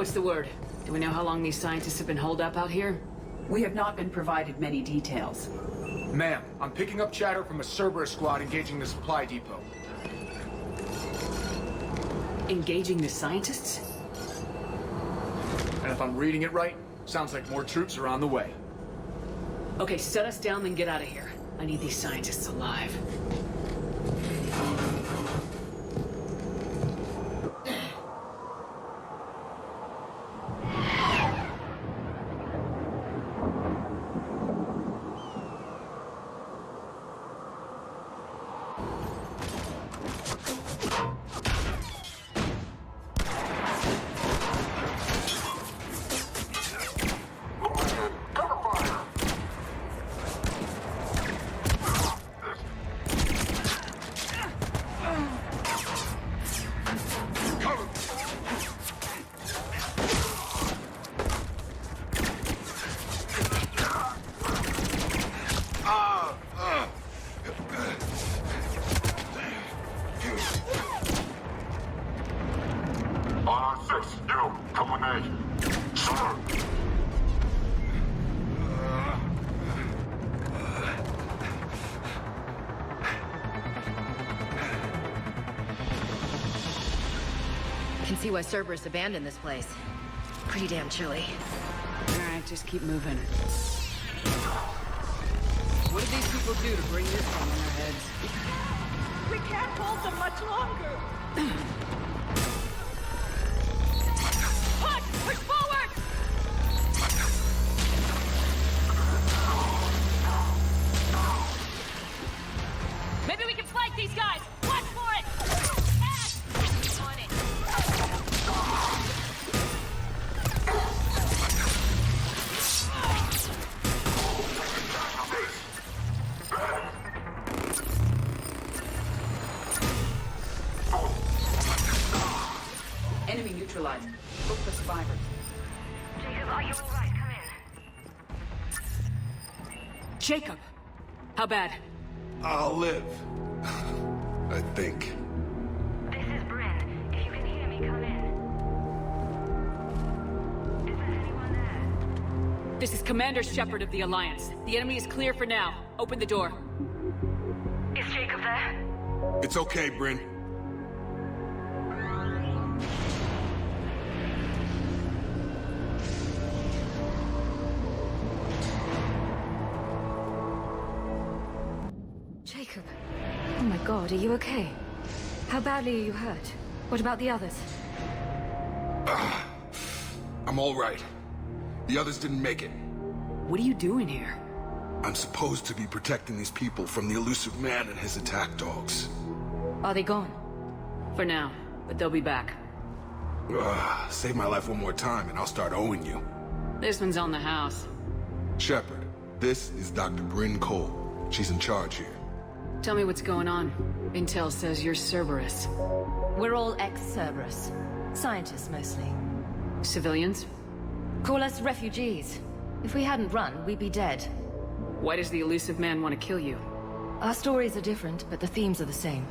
What's the word? Do we know how long these scientists have been holed up out here? We have not been provided many details. Ma'am, I'm picking up chatter from a Cerberus squad engaging the supply depot. Engaging the scientists? And if I'm reading it right, sounds like more troops are on the way. Okay, set us down, then get out of here. I need these scientists alive. Can see why Cerberus abandoned this place. Pretty damn chilly. Alright, just keep moving. What did these people do to bring this on their heads? We can't hold them much longer! Push! Push forward! Maybe we can flank these guys! Watch for it! On it! Enemy neutralized. Look for survivors. Jacob, are you alright? Come in. Jacob! How bad? I'll live. I think. This is Bryn. If you can hear me, come in. Is there anyone there? This is Commander Shepard of the Alliance. The enemy is clear for now. Open the door. Is Jacob there? It's okay, Bryn. Jacob. Oh my god, are you okay? How badly are you hurt? What about the others? I'm all right. The others didn't make it. What are you doing here? I'm supposed to be protecting these people from the elusive man and his attack dogs. Are they gone? For now, but they'll be back. Save my life one more time and I'll start owing you. This one's on the house. Shepard, this is Dr. Bryn Cole. She's in charge here. Tell me what's going on. Intel says you're Cerberus. We're all ex-Cerberus. Scientists, mostly. Civilians? Call us refugees. If we hadn't run, we'd be dead. Why does the elusive man want to kill you? Our stories are different, but the themes are the same.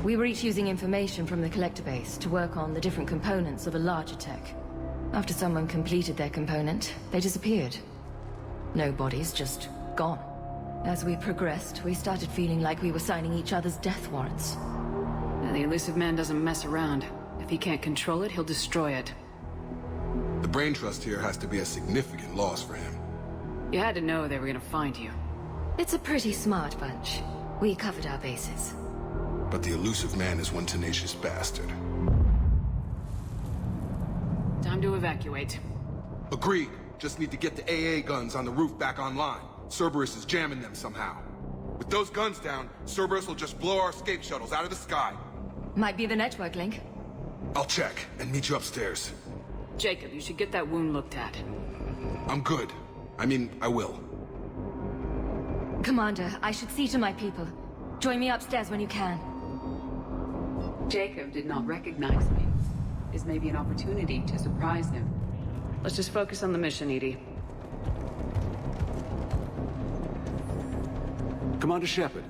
We were each using information from the collector base to work on the different components of a larger tech. After someone completed their component, they disappeared. No bodies, just gone. As we progressed, we started feeling like we were signing each other's death warrants. The elusive man doesn't mess around. If he can't control it, he'll destroy it. The brain trust here has to be a significant loss for him. You had to know they were gonna find you. It's a pretty smart bunch. We covered our bases. But the elusive man is one tenacious bastard. Time to evacuate. Agreed. Just need to get the AA guns on the roof back online. Cerberus is jamming them somehow. With those guns down, Cerberus will just blow our escape shuttles out of the sky. Might be the network link. I'll check and meet you upstairs. Jacob, you should get that wound looked at. I'm good. I mean, I will. Commander, I should see to my people. Join me upstairs when you can. Jacob did not recognize me. This may be an opportunity to surprise him. Let's just focus on the mission, Edie. Commander Shepard,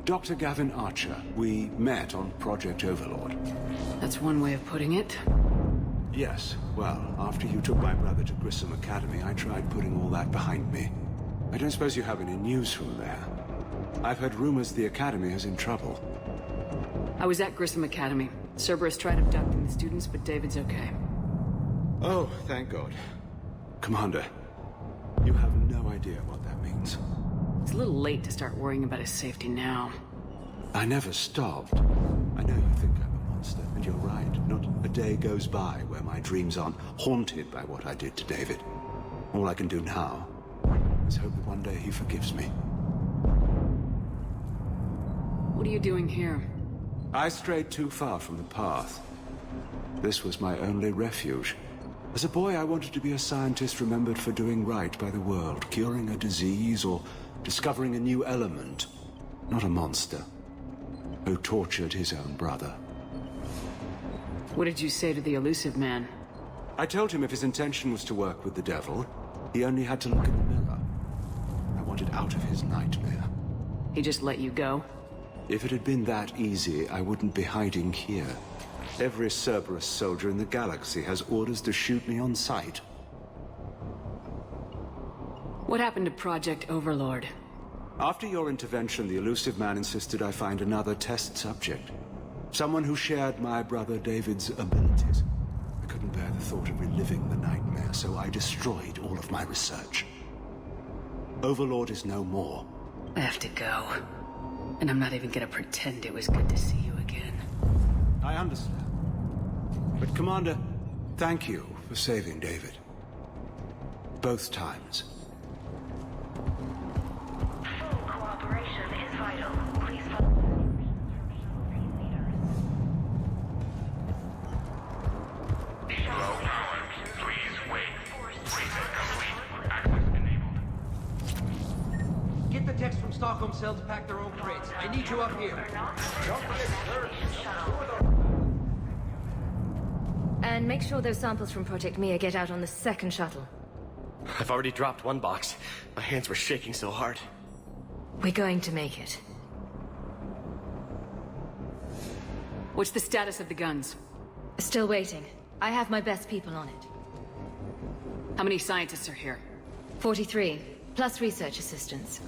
Dr. Gavin Archer. We met on Project Overlord. That's one way of putting it. Yes, well, after you took my brother to Grissom Academy, I tried putting all that behind me. I don't suppose you have any news from there. I've heard rumors the Academy is in trouble. I was at Grissom Academy. Cerberus tried abducting the students, but David's okay. Oh, thank God. Commander, you have no idea what that means. It's a little late to start worrying about his safety now. I never stopped. I know you think I'm a monster, and you're right. Not a day goes by where my dreams aren't haunted by what I did to David. All I can do now is hope that one day he forgives me. What are you doing here? I strayed too far from the path. This was my only refuge. As a boy, I wanted to be a scientist remembered for doing right by the world, curing a disease or discovering a new element. Not a monster who tortured his own brother. What did you say to the elusive man? I told him if his intention was to work with the devil, he only had to look in the mirror. I wanted out of his nightmare. He just let you go? If it had been that easy, I wouldn't be hiding here. Every Cerberus soldier in the galaxy has orders to shoot me on sight. What happened to Project Overlord? After your intervention, the elusive man insisted I find another test subject. Someone who shared my brother David's abilities. I couldn't bear the thought of reliving the nightmare, so I destroyed all of my research. Overlord is no more. I have to go. And I'm not even gonna pretend it was good to see you again. I understand. But Commander, thank you for saving David. Both times. Full cooperation is vital. Please follow Get the techs from Stockholm Cell to pack their own crates. I need you up here. And make sure those samples from Project Mia get out on the second shuttle. I've already dropped one box. My hands were shaking so hard. We're going to make it. What's the status of the guns? Still waiting. I have my best people on it. How many scientists are here? 43, plus research assistants.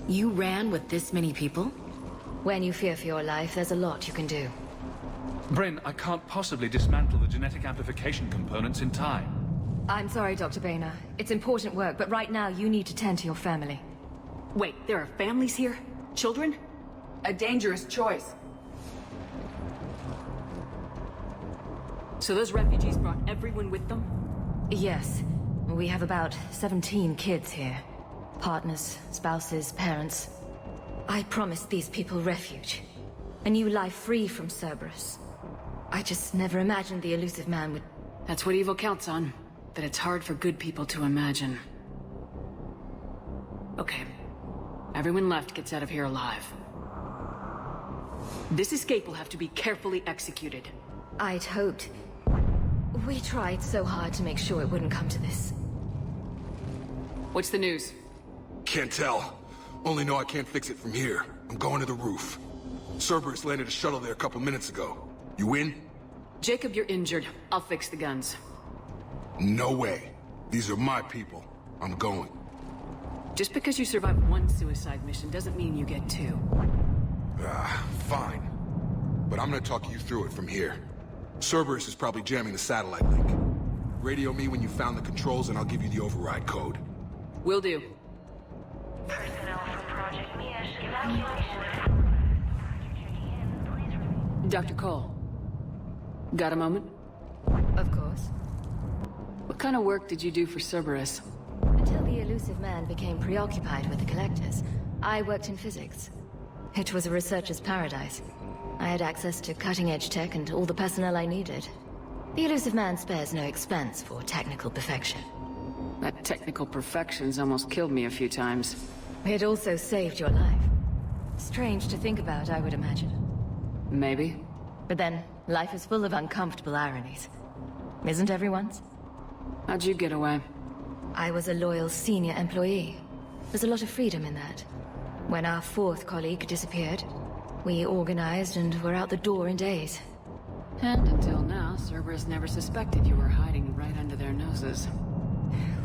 You ran with this many people? When you fear for your life, there's a lot you can do. Bryn, I can't possibly dismantle the genetic amplification components in time. I'm sorry, Dr. Boehner. It's important work, but right now you need to tend to your family. Wait, there are families here? Children? A dangerous choice. So those refugees brought everyone with them? Yes. We have about 17 kids here. Partners, spouses, parents. I promised these people refuge. A new life free from Cerberus. I just never imagined the elusive man would... That's what evil counts on. That it's hard for good people to imagine. Okay. Everyone left gets out of here alive. This escape will have to be carefully executed. I'd hoped. We tried so hard to make sure it wouldn't come to this. What's the news? Can't tell. Only know I can't fix it from here. I'm going to the roof. Cerberus landed a shuttle there a couple minutes ago. You in? Jacob, you're injured. I'll fix the guns. No way. These are my people. I'm going. Just because you survived one suicide mission doesn't mean you get two. Fine. But I'm gonna talk you through it from here. Cerberus is probably jamming the satellite link. Radio me when you found the controls and I'll give you the override code. Will do. personnel from Project Mia should evacuation. Dr. Cole. Got a moment? Of course. What kind of work did you do for Cerberus? Until the elusive man became preoccupied with the collectors, I worked in physics. It was a researcher's paradise. I had access to cutting-edge tech and all the personnel I needed. The elusive man spares no expense for technical perfection. That technical perfection's almost killed me a few times. It also saved your life. Strange to think about, I would imagine. Maybe. But then, life is full of uncomfortable ironies. Isn't everyone's? How'd you get away? I was a loyal senior employee. There's a lot of freedom in that. When our fourth colleague disappeared, we organized and were out the door in days. And until now, Cerberus never suspected you were hiding right under their noses.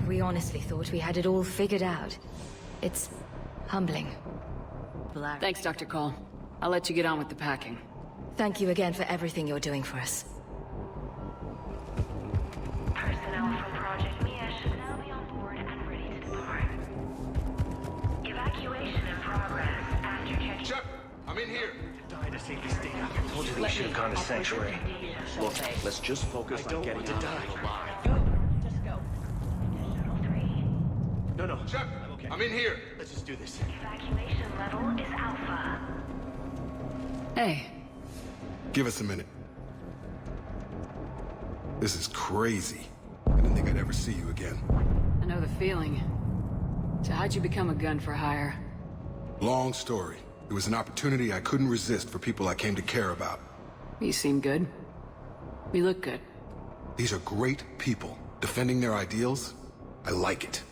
We honestly thought we had it all figured out. It's humbling. Thanks, Dr. Cole. I'll let you get on with the packing. Thank you again for everything you're doing for us. Personnel from Project Mia should now be on board and ready to depart. Evacuation in progress after checking... Chuck, I'm in here. Died to save this data. I told you they should have gone to Sanctuary. Look, let's just focus on getting out of here alive. Just go. Shuttle 3. No, Chuck, I'm okay. I'm in here. Let's just do this. Evacuation level is Alpha. Hey, Give us a minute. This is crazy. I didn't think I'd ever see you again. I know the feeling. So how'd you become a gun for hire? Long story. It was an opportunity I couldn't resist for people I came to care about. You seem good. You look good. These are great people. Defending their ideals, I like it.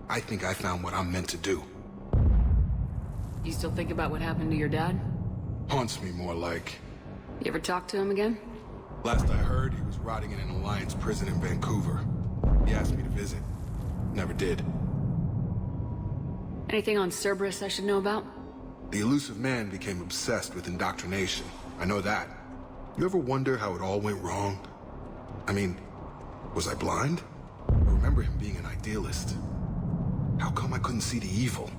I think I found what I'm meant to do. You still think about what happened to your dad? Haunts me more like... You ever talk to him again? Last I heard, he was rotting in an Alliance prison in Vancouver. He asked me to visit. Never did. Anything on Cerberus I should know about? The elusive man became obsessed with indoctrination. I know that. You ever wonder how it all went wrong? I mean, was I blind? I remember him being an idealist. How come I couldn't see the evil?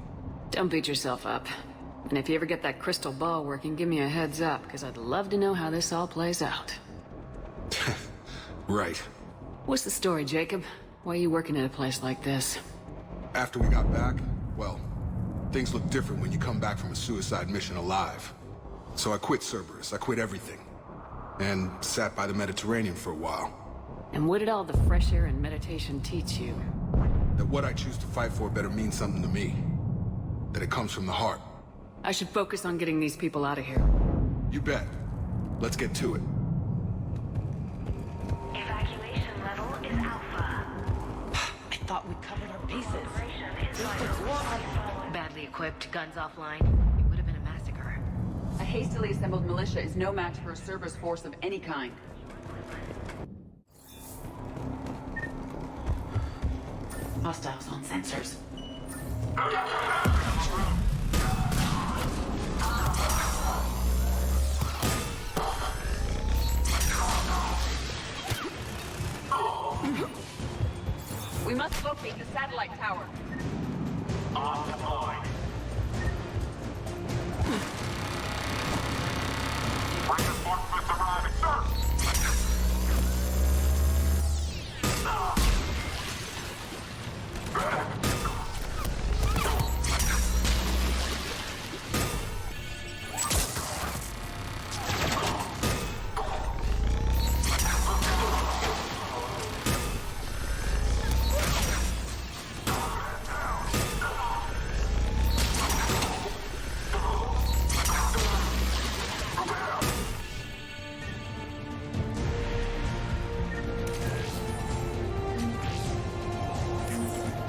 Don't beat yourself up. And if you ever get that crystal ball working, give me a heads up, because I'd love to know how this all plays out. Right. What's the story, Jacob? Why are you working at a place like this? After we got back, well, things look different when you come back from a suicide mission alive. So I quit Cerberus, I quit everything. And sat by the Mediterranean for a while. And what did all the fresh air and meditation teach you? That what I choose to fight for better mean something to me. That it comes from the heart. I should focus on getting these people out of here. You bet. Let's get to it. Evacuation level is Alpha. I thought we covered our bases. Operation is vital. Badly equipped, guns offline. It would have been a massacre. A hastily assembled militia is no match for a Cerberus force of any kind. Hostiles on sensors. We must locate the satellite tower. On deployed. Reinforcements arriving, sir!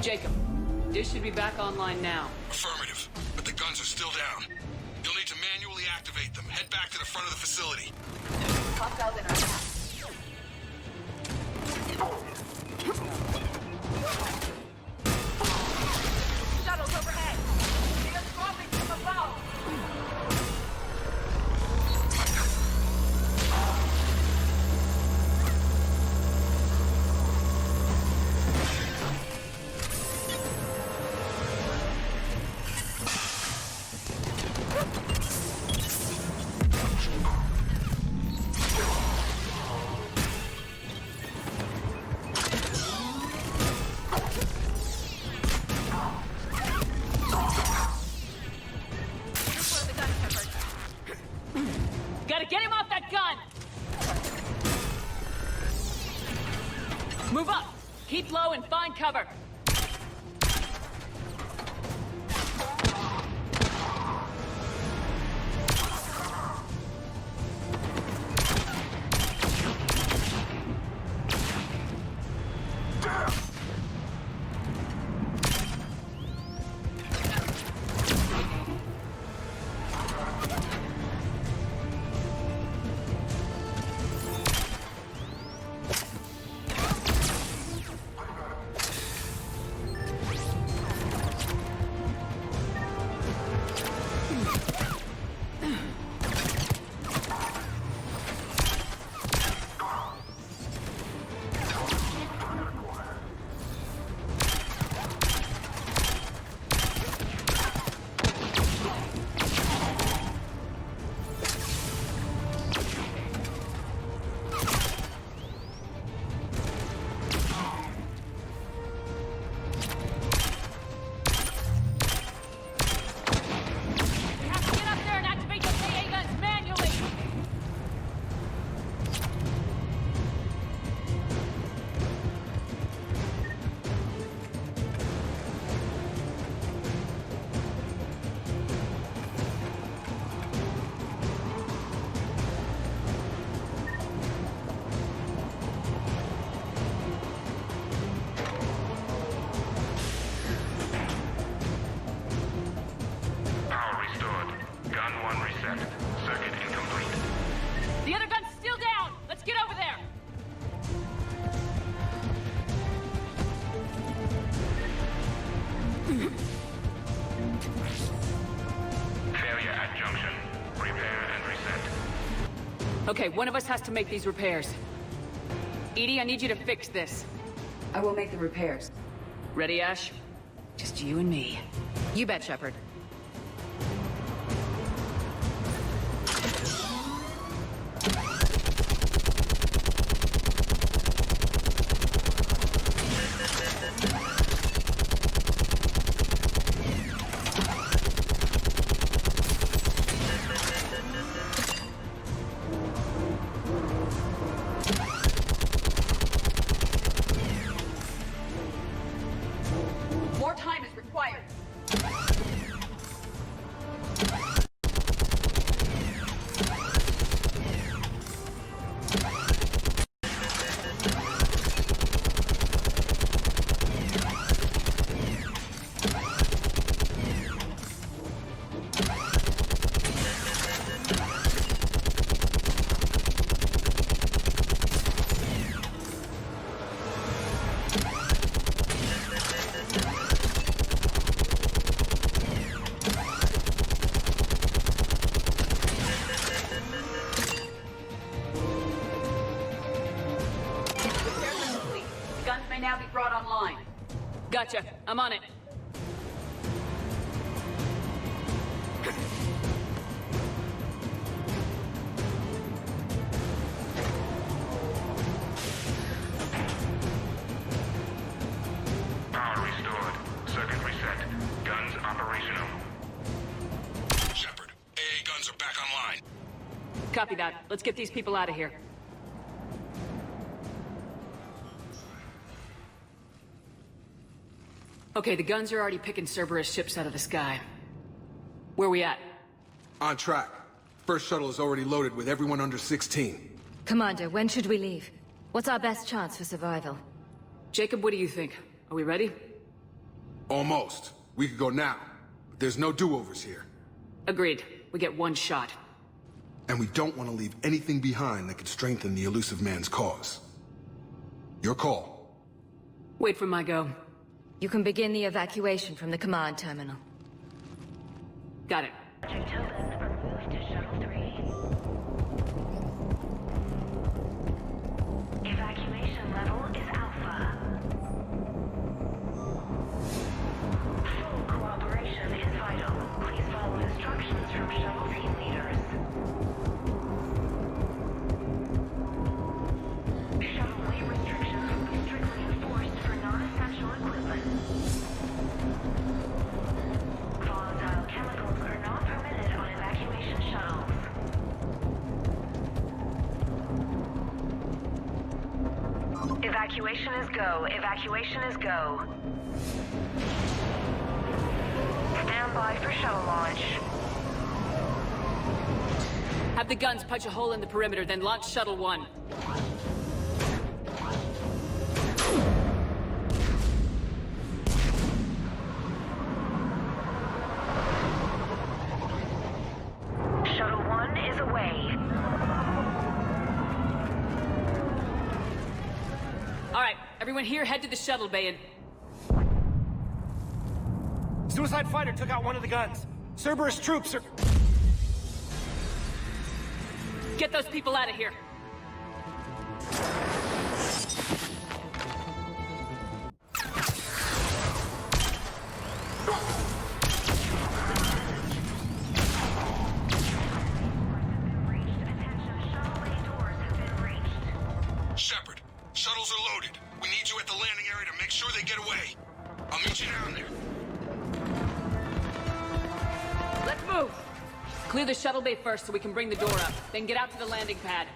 Jacob, dish should be back online now. Affirmative, but the guns are still down. You'll need to manually activate them. Head back to the front of the facility. Hostiles in our path. Shuttles overhead. They are swapping from above. Gotta get him off that gun! Move up! Keep low and find cover! Okay, one of us has to make these repairs. Edie, I need you to fix this. I will make the repairs. Ready, Ash? Just you and me. You bet, Shepard. More time is required. Now be brought online. Gotcha. I'm on it. Power restored. Circuit reset. Guns operational. Shepard, AA guns are back online. Copy that. Let's get these people out of here. Okay, the guns are already picking Cerberus ships out of the sky. Where we at? On track. First shuttle is already loaded with everyone under 16. Commander, when should we leave? What's our best chance for survival? Jacob, what do you think? Are we ready? Almost. We could go now, but there's no do-overs here. Agreed. We get one shot. And we don't want to leave anything behind that could strengthen the elusive man's cause. Your call. Wait for my go. You can begin the evacuation from the command terminal. Got it. Project Tobin, remove to Shuttle 3. Evacuation level is Alpha. Full cooperation is vital. Please follow instructions from Shuttle team leaders. Shuttle weight restrictions will be strictly enforced for non-essential equipment. Volatile chemicals are not permitted on evacuation shuttles. Evacuation is go. Evacuation is go. Stand by for shuttle launch. Have the guns punch a hole in the perimeter, then launch Shuttle 1. Shuttle 1 is away. Alright, everyone here, head to the shuttle bay and... Suicide fighter took out one of the guns. Cerberus troops are... Get those people out of here. Shepard, shuttles are loaded. We need you at the landing area to make sure they get away. I'll meet you down there. Let's move. Clear the shuttle bay first so we can bring the door up. Then get out to the landing pad.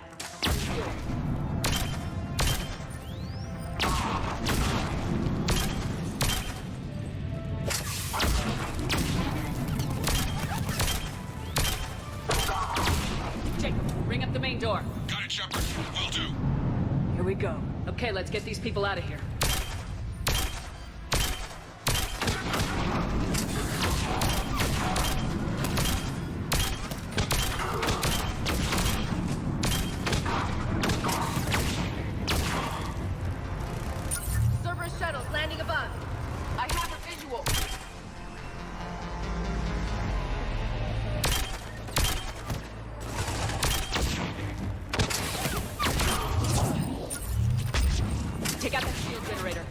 Jacob, ring up the main door. Got it, Shepard. Will do. Here we go. Okay, let's get these people out of here. Cerberus shuttles landing above. I have a visual. Take out that shield generator.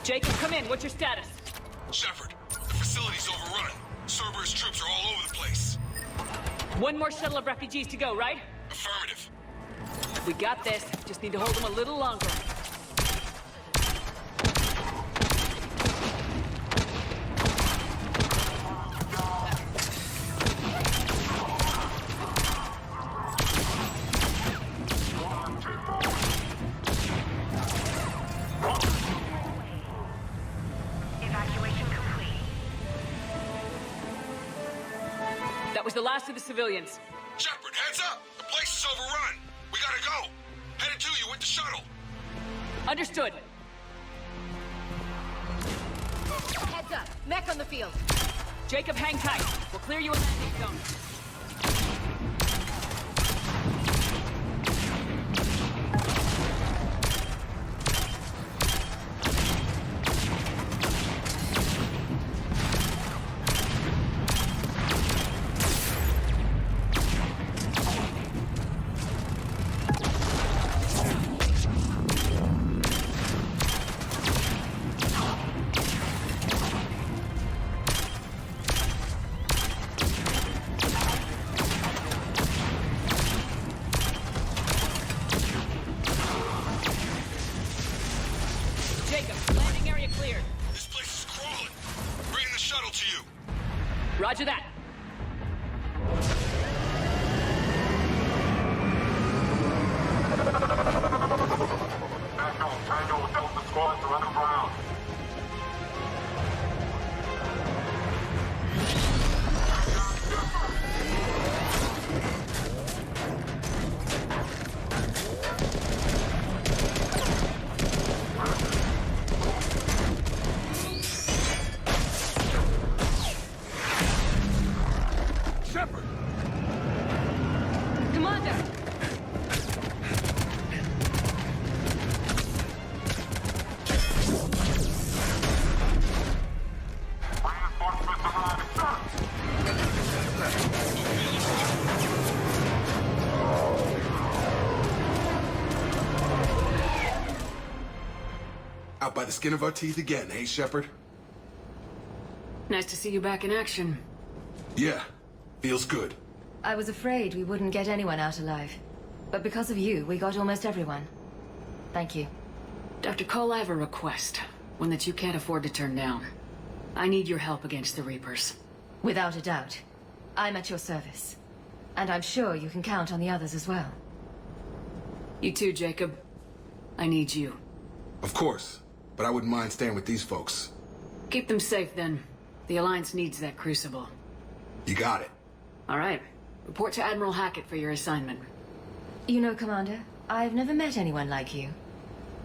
Jacob, come in. What's your status? Shepard, the facility's overrun. Cerberus troops are all over the place. One more shuttle of refugees to go, right? Affirmative. We got this. Just need to hold them a little longer. Was the last of the civilians. Shepard, heads up! The place is overrun! We gotta go! Headed to you with the shuttle! Understood. Heads up! Mech on the field! Jacob, hang tight. We'll clear you a landing zone. Roger that. Tango Delta squads are underground. Out by the skin of our teeth again, eh, Shepard? Nice to see you back in action. Yeah, feels good. I was afraid we wouldn't get anyone out alive. But because of you, we got almost everyone. Thank you. Dr. Cole, I have a request. One that you can't afford to turn down. I need your help against the Reapers. Without a doubt. I'm at your service. And I'm sure you can count on the others as well. You too, Jacob. I need you. Of course. But I wouldn't mind staying with these folks. Keep them safe, then. The Alliance needs that crucible. You got it. All right. Report to Admiral Hackett for your assignment. You know, Commander, I've never met anyone like you.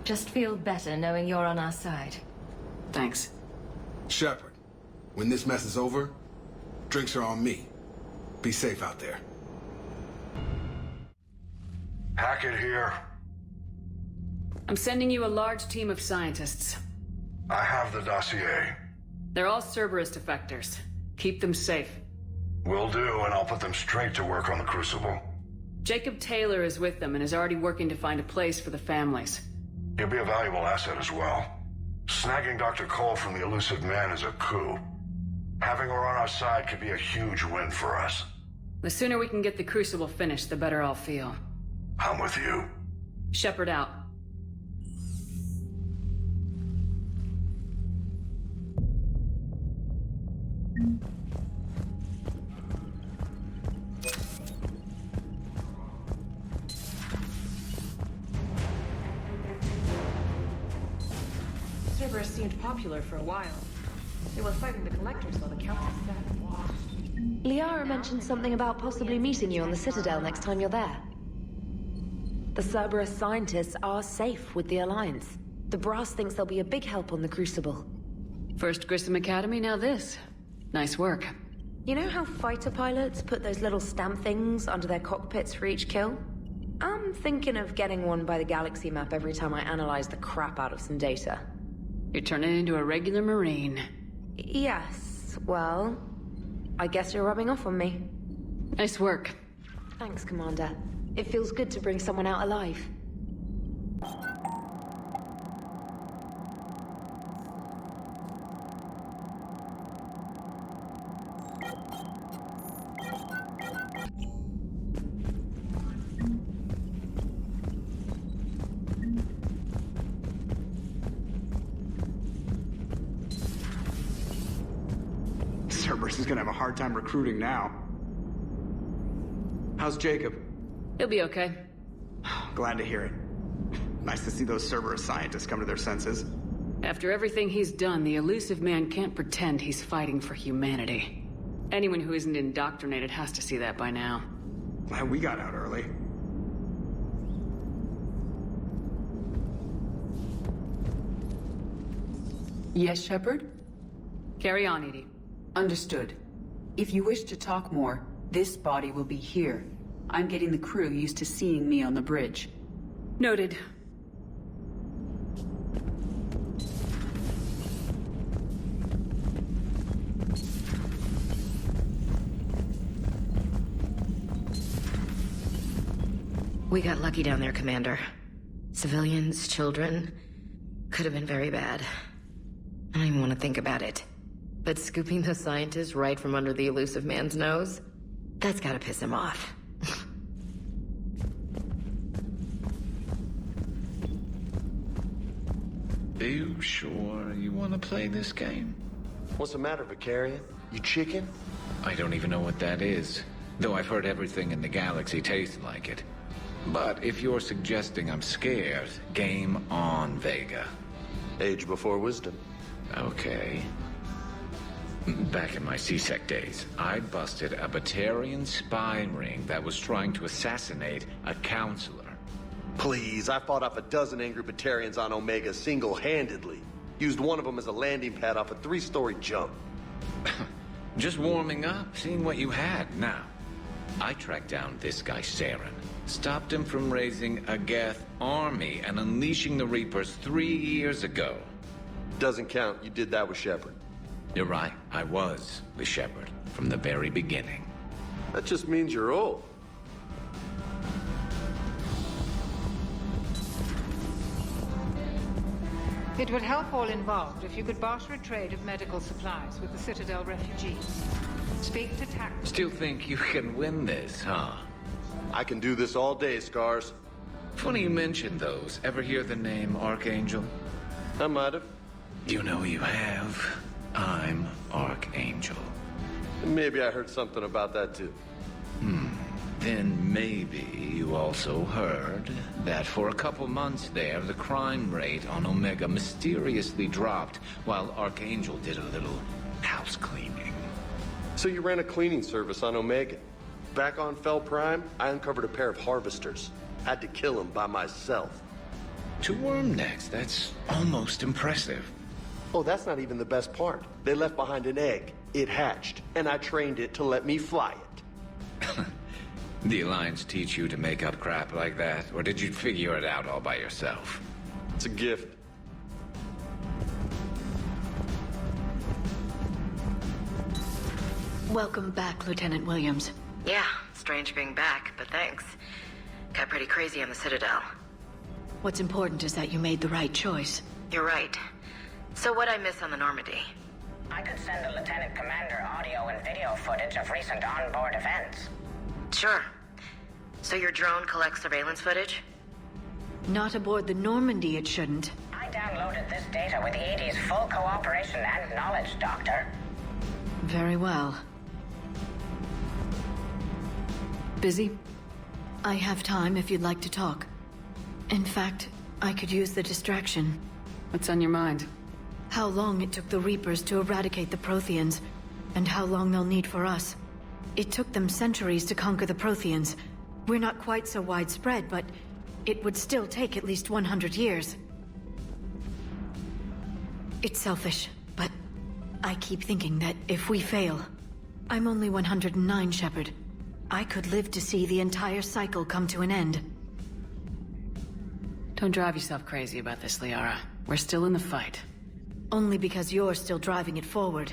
Just feel better knowing you're on our side. Thanks. Shepard, when this mess is over, drinks are on me. Be safe out there. Hackett here. I'm sending you a large team of scientists. I have the dossier. They're all Cerberus Defectors. Keep them safe. Will do, and I'll put them straight to work on the Crucible. Jacob Taylor is with them and is already working to find a place for the families. He'll be a valuable asset as well. Snagging Dr. Cole from the elusive man is a coup. Having her on our side could be a huge win for us. The sooner we can get the Crucible finished, the better I'll feel. I'm with you. Shepard out. Cerberus seemed popular for a while. They were fighting the Collectors while the Council sat. Liara mentioned something about possibly meeting you on the Citadel next time you're there. The Cerberus scientists are safe with the Alliance. The Brass thinks they'll be a big help on the Crucible. First Grissom Academy, now this. Nice work. You know how fighter pilots put those little stamp things under their cockpits for each kill? I'm thinking of getting one by the galaxy map every time I analyze the crap out of some data. You're turning into a regular Marine. Yes, well, I guess you're rubbing off on me. Nice work. Thanks, Commander. It feels good to bring someone out alive. Cerberus is gonna have a hard time recruiting now. How's Jacob? He'll be okay. Glad to hear it. Nice to see those Cerberus scientists come to their senses. After everything he's done, the elusive man can't pretend he's fighting for humanity. Anyone who isn't indoctrinated has to see that by now. Glad we got out early. Yes, Shepard? Carry on, Edie. Understood. If you wish to talk more, this body will be here. I'm getting the crew used to seeing me on the bridge. Noted. We got lucky down there, Commander. Civilians, children. Could have been very bad. I don't even want to think about it. But scooping the scientists right from under the elusive man's nose? That's gotta piss him off. Are you sure you want to play this game? What's the matter, Vakarian? You chicken? I don't even know what that is. Though I've heard everything in the galaxy tastes like it. But if you're suggesting I'm scared, game on, Vega. Age before wisdom. Okay. Back in my C-Sec days, I busted a Batarian spy ring that was trying to assassinate a counselor. Please, I fought off a dozen angry Batarians on Omega single-handedly. Used one of them as a landing pad off a 3-story jump. Just warming up, seeing what you had. Now, I tracked down this guy, Saren. Stopped him from raising a Geth army and unleashing the Reapers 3 years ago. Doesn't count. You did that with Shepard. You're right. I was with Shepard from the very beginning. That just means you're old. It would help all involved if you could barter a trade of medical supplies with the Citadel refugees. Speak to Tact. Still think you can win this, huh? I can do this all day, Scars. Funny you mentioned those. Ever hear the name Archangel? I might have. You know you have. I'm Archangel. Maybe I heard something about that too. Then maybe you also heard that for a couple months there, the crime rate on Omega mysteriously dropped while Archangel did a little house cleaning. So you ran a cleaning service on Omega. Back on Fel Prime, I uncovered a pair of harvesters. Had to kill them by myself. 2 worm necks, that's almost impressive. Oh, that's not even the best part. They left behind an egg. It hatched, and I trained it to let me fly it. The Alliance teach you to make up crap like that, or did you figure it out all by yourself? It's a gift. Welcome back, Lieutenant Williams. Yeah, strange being back, but thanks. Got pretty crazy on the Citadel. What's important is that you made the right choice. You're right. So what'd I miss on the Normandy? I could send the Lieutenant Commander audio and video footage of recent onboard events. Sure. So your drone collects surveillance footage? Not aboard the Normandy, it shouldn't. I downloaded this data with EDI's full cooperation and knowledge, Doctor. Very well. Busy? I have time if you'd like to talk. In fact, I could use the distraction. What's on your mind? How long it took the Reapers to eradicate the Protheans, and how long they'll need for us. It took them centuries to conquer the Protheans. We're not quite so widespread, but it would still take at least 100 years. It's selfish, but I keep thinking that if we fail... I'm only 109, Shepard. I could live to see the entire cycle come to an end. Don't drive yourself crazy about this, Liara. We're still in the fight. Only because you're still driving it forward.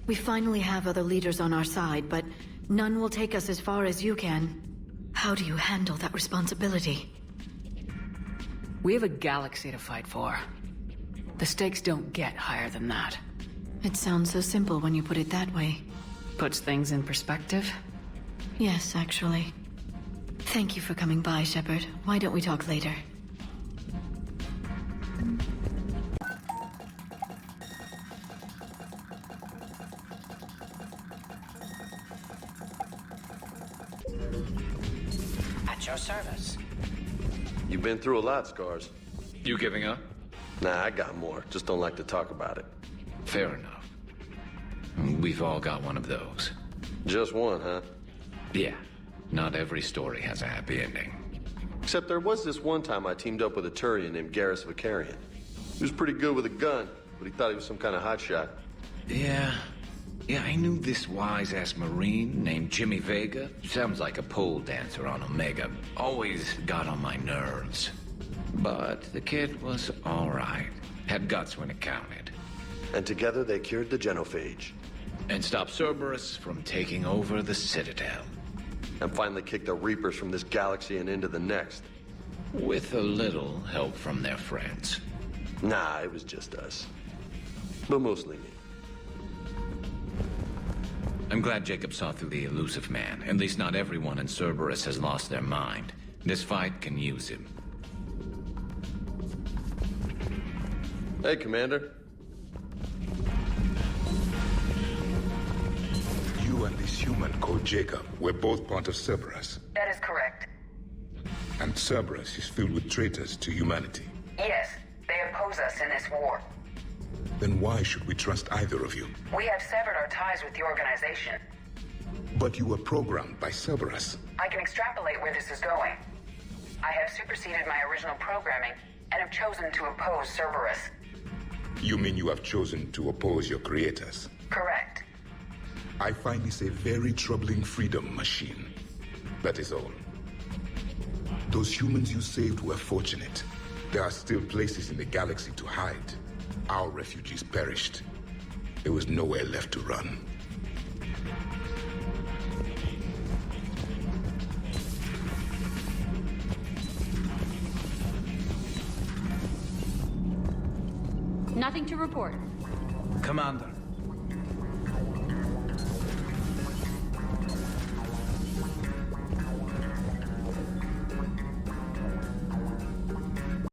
We finally have other leaders on our side, but none will take us as far as you can. How do you handle that responsibility? We have a galaxy to fight for. The stakes don't get higher than that. It sounds so simple when you put it that way. Puts things in perspective? Yes, actually. Thank you for coming by, Shepard. Why don't we talk later? At your service. You've been through a lot, Scars. You giving up? Nah, I got more. Just don't like to talk about it. Fair enough. We've all got one of those. Just one, huh? Yeah. Not every story has a happy ending. Except there was this one time I teamed up with a Turian named Garrus Vakarian. He was pretty good with a gun, but he thought he was some kind of hotshot. Yeah, I knew this wise-ass Marine named Jimmy Vega. Sounds like a pole dancer on Omega. Always got on my nerves. But the kid was all right. Had guts when it counted. And together they cured the genophage. And stopped Cerberus from taking over the Citadel. And finally kicked the Reapers from this galaxy and into the next. With a little help from their friends. Nah, it was just us. But mostly me. I'm glad Jacob saw through the elusive man. At least not everyone in Cerberus has lost their mind. This fight can use him. Hey, Commander. You and this human called Jacob were both part of Cerberus. That is correct. And Cerberus is filled with traitors to humanity. Yes, they oppose us in this war. Then why should we trust either of you? We have severed our ties with the organization. But you were programmed by Cerberus. I can extrapolate where this is going. I have superseded my original programming and have chosen to oppose Cerberus. You mean you have chosen to oppose your creators? Correct. I find this a very troubling freedom machine. That is all. Those humans you saved were fortunate. There are still places in the galaxy to hide. Our refugees perished. There was nowhere left to run. Nothing to report. Commander,